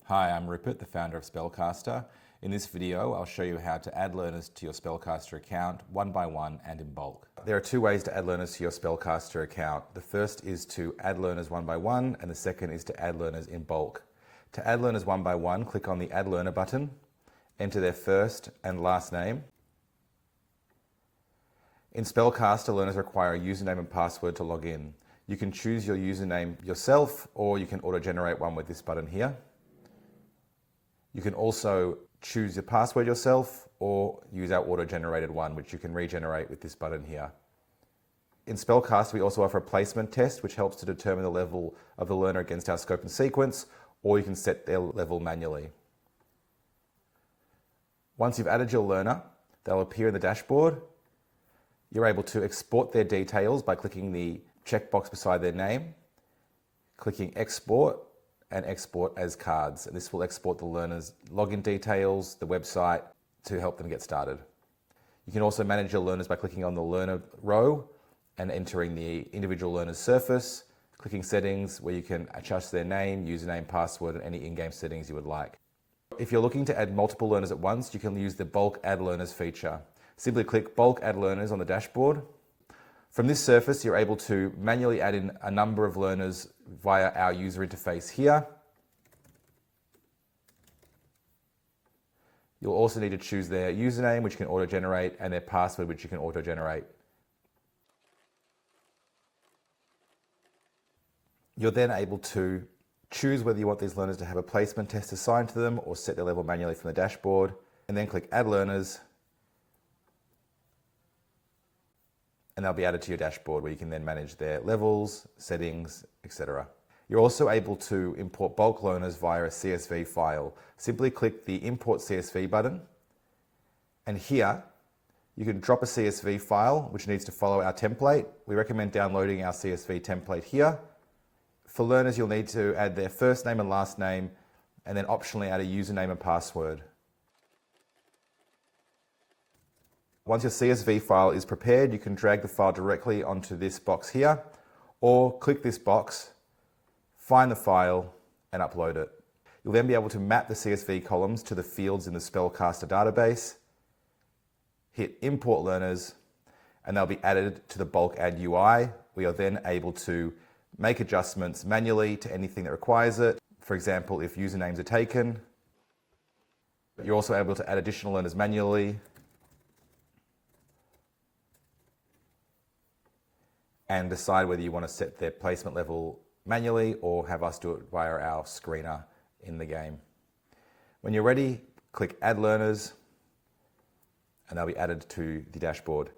Hi, I'm Rupert, the founder of Spellcaster. In this video, I'll show you how to add learners to your Spellcaster account one by one and in bulk. There are two ways to add learners to your Spellcaster account. The first is to add learners one by one, and the second is to add learners in bulk. To add learners one by one, click on the Add Learner button, enter their first and last name. In Spellcaster, learners require a username and password to log in. You can choose your username yourself, or you can auto-generate one with this button here. You can also choose your password yourself or use our auto-generated one, which you can regenerate with this button here. In Spellcaster, we also offer a placement test, which helps to determine the level of the learner against our scope and sequence, or you can set their level manually. Once you've added your learner, they'll appear in the dashboard. You're able to export their details by clicking the checkbox beside their name, clicking Export, and export as cards. And this will export the learner's login details, the website, to help them get started. You can also manage your learners by clicking on the learner row and entering the individual learner's surface, clicking settings where you can adjust their name, username, password, and any in-game settings you would like. If you're looking to add multiple learners at once, you can use the Bulk Add Learners feature. Simply click Bulk Add Learners on the dashboard. From this surface, you're able to manually add in a number of learners via our user interface here. You'll also need to choose their username, which you can auto-generate, and their password, which you can auto-generate. You're then able to choose whether you want these learners to have a placement test assigned to them or set their level manually from the dashboard, and then click Add Learners, and they'll be added to your dashboard where you can then manage their levels, settings, etc. You're also able to import bulk learners via a CSV file. Simply click the Import CSV button, and here you can drop a CSV file which needs to follow our template. We recommend downloading our CSV template here. For learners, you'll need to add their first name and last name, and then optionally add a username and password. Once your CSV file is prepared, you can drag the file directly onto this box here, or click this box, find the file, and upload it. You'll then be able to map the CSV columns to the fields in the Spellcaster database, hit Import Learners, and they'll be added to the Bulk Add UI. We are then able to make adjustments manually to anything that requires it. For example, if usernames are taken. You're also able to add additional learners manually, and decide whether you want to set their placement level manually or have us do it via our screener in the game. When you're ready, click Add Learners, and they'll be added to the dashboard.